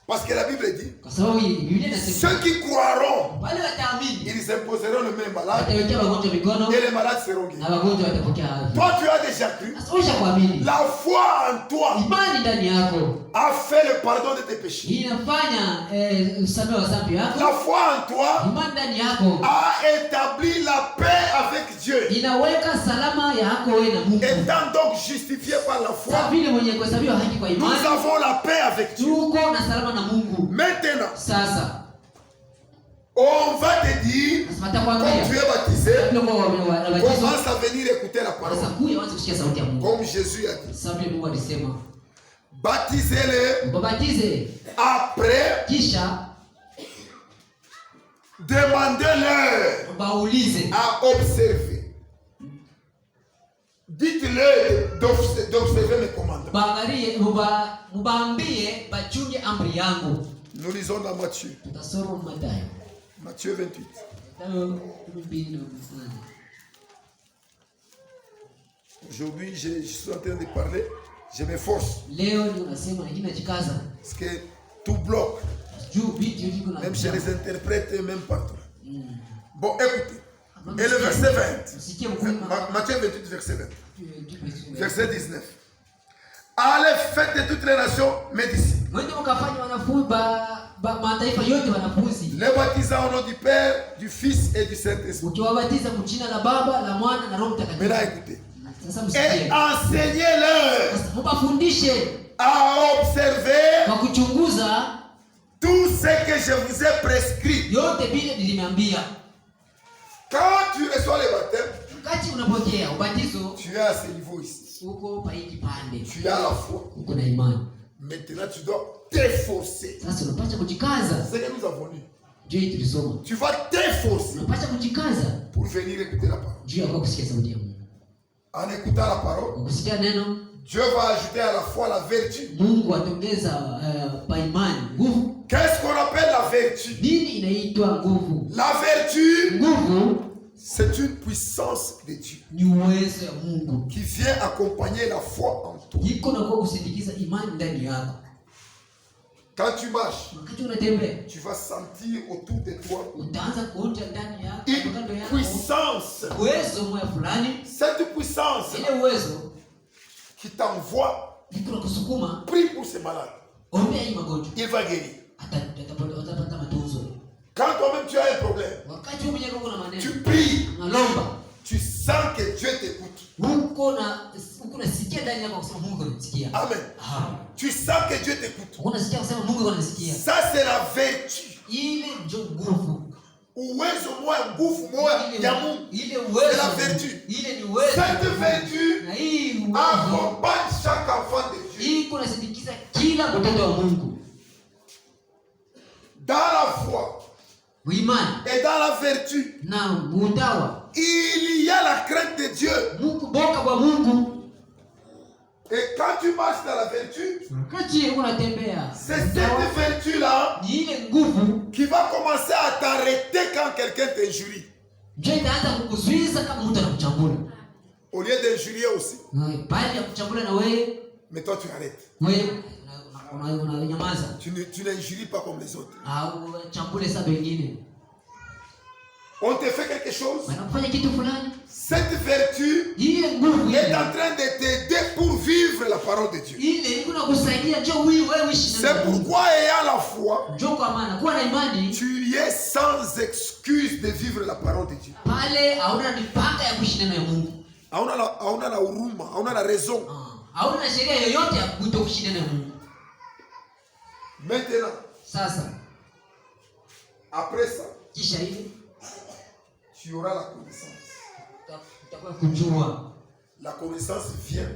parce que la Bible dit, kwa sababu hii Biblia inasema ceux qui croiront, wale wataamini ils imposeront le même malade watawekea wagonjwa mikono et les malades seront guéris. na wagonjwa watapokea afya. Toi, tu as déjà cru. Sasa usha kuamini, La foi en toi imani ndani yako a fait le pardon de tes péchés. inafanya usamehe wa dhambi yako. La foi en toi Imani ndani yako a établi la paix avec Dieu. inaweka salama yako wewe na Mungu. Étant donc justifié par la foi, Sasa vile mwenye kuhesabiwa haki kwa nous imani, avons la paix avec Dieu. tuko na salama na Mungu. Maintenant, Sasa on va te dire, sasa quand tu nitakwambia es baptisé, ndio kwa wanabatizwa commence à venir écouter la sasa parole. kuya waanze kusikia sauti ya Mungu. Comme Jésus a dit, Sasa vile Mungu alisema baptisez-les, mbabatize, après, kisha demandez-leur baulize, à observer. Dites-leur d'observer mes commandements. baangalie, mubaambie bachunge amri yangu. Nous lisons dans Matthieu, Tutasoma Mathayo Matthieu 28. Mathayo 12:8. Aujourd'hui, je suis en train de parler, je m'efforce. Leo ndio nasema lakini najikaza. Parce que tout bloque, Juu vitu viko na même chez les interprètes, même partout. Bon, écoutez. Et le verset 20. Usikie mkuu. Matthieu 28, verset 20. Verset 19. Allez, faites de toutes les nations mes disciples. Mwende mkafanya wanafunzi mataifa yote wanafunzi. Les baptisant au nom du Père, du Fils et du Saint-Esprit. Ukiwabatiza kwa jina la Baba, la Mwana na Roho Mtakatifu. Maintenant, écoutez. Sasa Et msikie. enseignez-leur Sasa mkafundishe à observer kwa kuchunguza tout ce que je vous ai prescrit. yote vile nilimeambia. Quand tu reçois le baptême, Wakati unapokea ubatizo, tu es à ce niveau ici. uko pa hiki pande. Tu as la foi. Uko na imani. Maintenant, tu dois t'efforcer. Sasa unapaswa kujikaza. C'est ce que nous avons lu. Juu hii tulisoma. Tu vas t'efforcer Unapaswa kujikaza pour venir écouter la parole. juu ya kwa kusikia sauti ya Mungu. En écoutant la parole, Kwa kusikia neno, Dieu va ajouter à la foi la vertu. Mungu atongeza pa imani nguvu. Qu'est-ce qu'on appelle la vertu? Nini inaitwa nguvu? La vertu, Nguvu c'est une puissance de Dieu ni uwezo ya Mungu. qui vient accompagner la foi en toi. Iko na kwa kusindikiza imani ndani yako. Quand tu marches, Wakati unatembea, tu vas sentir autour de toi utaanza kuonja ndani yako, kando une yako puissance. uwezo moja fulani. Cette puissance Ile uwezo qui t'envoie, iko na kusukuma prie pour ces malades. ombea hii magonjwa. Il va guérir. Atapata matunzo. Quand toi-même tu as un problème, Wakati wewe mwenyewe uko na maneno, tu pries, unalomba, tu sens que Dieu t'écoute. uko nasikia ndani yako kusema Mungu anasikia. Amen. Tu sens que Dieu t'écoute. Unasikia kusema Mungu anasikia. Ça c'est la vertu. Ile ndio nguvu. Uwezo moya, nguvu moya ya Mungu. Ile uwezo. C'est la vertu. Ile ni uwezo. Cette vertu Na hii uwezo accompagne chaque enfant de Dieu. iko nasindikiza kila mtoto wa Mungu. Dans la foi Imani et dans la vertu, na utawa. il y a la crainte de Dieu. Mungu boka kwa Mungu. Et quand tu marches dans la vertu, wakati unatembea c'est cette vertu-là ni ile nguvu qui va commencer à t'arrêter quand quelqu'un t'injurie. ndio itaanza kukuzuiza kama mtu anakuchambula. Au lieu d'injurier aussi. Baada ya kuchambula na wewe, Mais toi tu arrêtes. wewe unanyamaza. Tu n'injuries pas comme les autres. Au chambule sasa wengine. On te fait quelque chose. Wanafanya kitu fulani. Cette vertu Ile nguvu est en train de t'aider pour vivre la parole de Dieu. ile iko na kusaidia njoo wewe ishi. C'est pourquoi ayant la foi, njoo kwa maana kuwa na imani tu es sans excuse de vivre la parole de Dieu. pale hauna mipaka ya kuishi neno ya Mungu. Hauna la huruma, hauna la raison. Hauna sheria yoyote ya kutokuishi neno ya Mungu. Maintenant, Sasa après ça, kisha hivi tu auras la connaissance. utakuwa kujua. La connaissance vient.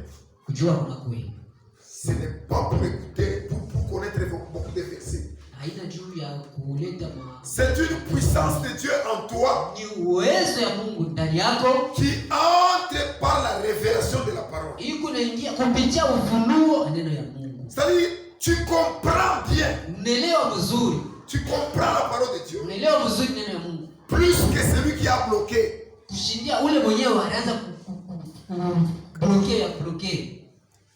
Kujua kuna kweli. Ce n'est pas pour écouter, pour connaître beaucoup de versets. Haina juu ya kuleta C'est une puissance de Dieu en toi ni uwezo ya Mungu ndani yako qui entre par la révélation de la parole. iko naingia kupitia ufunuo wa neno ya Mungu. C'est-à-dire, tu comprends bien. Unaelewa vizuri. Tu comprends la parole de Dieu. Unaelewa vizuri neno ya Mungu. Plus que celui qui a bloqué. Kushindia ule mwenyewe anaanza bloquer.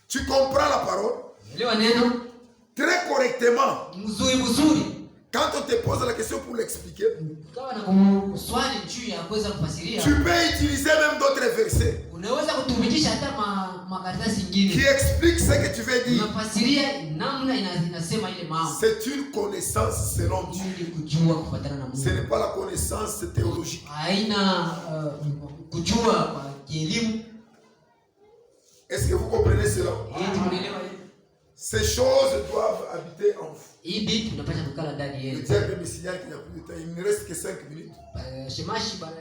Tu comprends la parole Unaelewa neno très correctement. mzuri. Quand on te pose la question pour l'expliquer, Kama na swali juu ya kuweza kufasiria, tu peux utiliser même d'autres versets unaweza kutumikisha hata makaratasi qui nyingine. expliquent ce que tu veux dire. Unafasiria namna inasema ile mambo. C'est une connaissance selon Dieu. Ili kujua kufuatana na Ce Mungu. n'est pas la connaissance théologique. Haina kujua kwa kielimu. Est-ce que vous comprenez cela? Tunaelewa hivi. Ces choses doivent habiter en vous. Hii bitu tunapata kukala ndani Le yetu. diable me signale qu'il n'y a plus de temps. Il ne reste que 5 minutes. Shemashi bana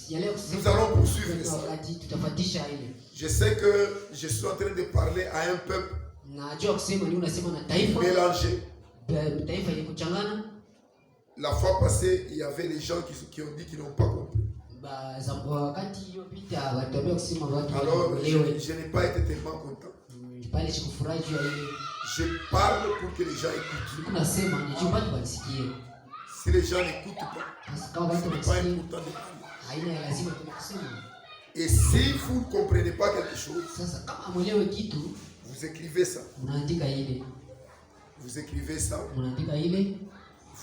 sielewi Nous allons poursuivre ça. wakati tutafatisha ile. Je sais que je suis en train de parler à un peuple Najua kusema ni unasema na taifa. mélangé. Taifa yenye kuchangana. La fois passée, il y avait les gens qui ont dit qu'ils n'ont pas compris. Wakati iliyopita watu kusema watu Alors, waelewe. je n'ai pas été tellement content. Pale sikufurahi juu ya ile. Je parle pour que les gens écoutent. Unasema ni juu watu walisikie. Si les gens n'écoutent pas, Sasa kama watu ce n'est pas walisikie important de parler. haina lazima kusema. Et si vous ne comprenez pas quelque chose, Sasa kama amuelewe kitu vous écrivez ça. unaandika ile. Vous écrivez ça, Unaandika ile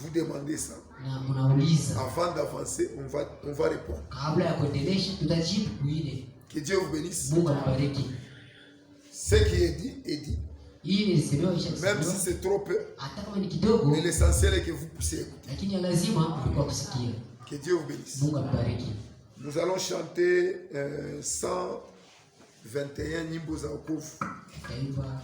vous demandez ça. na unauliza. Avant d'avancer, on va répondre. Kabla ya kuendelesha tutajibu ile. Que Dieu vous bénisse. Mungu anabariki. Ce qui est dit est dit. Hii ni semeo Même si c'est trop peu, hata kama ni kidogo mais l'essentiel est que vous puissiez écouter. lakini lazima ulikuwa kusikia. Que Dieu vous bénisse. Mungu anabariki. Nous allons chanter 121 nyimbo za wokovu. Taifa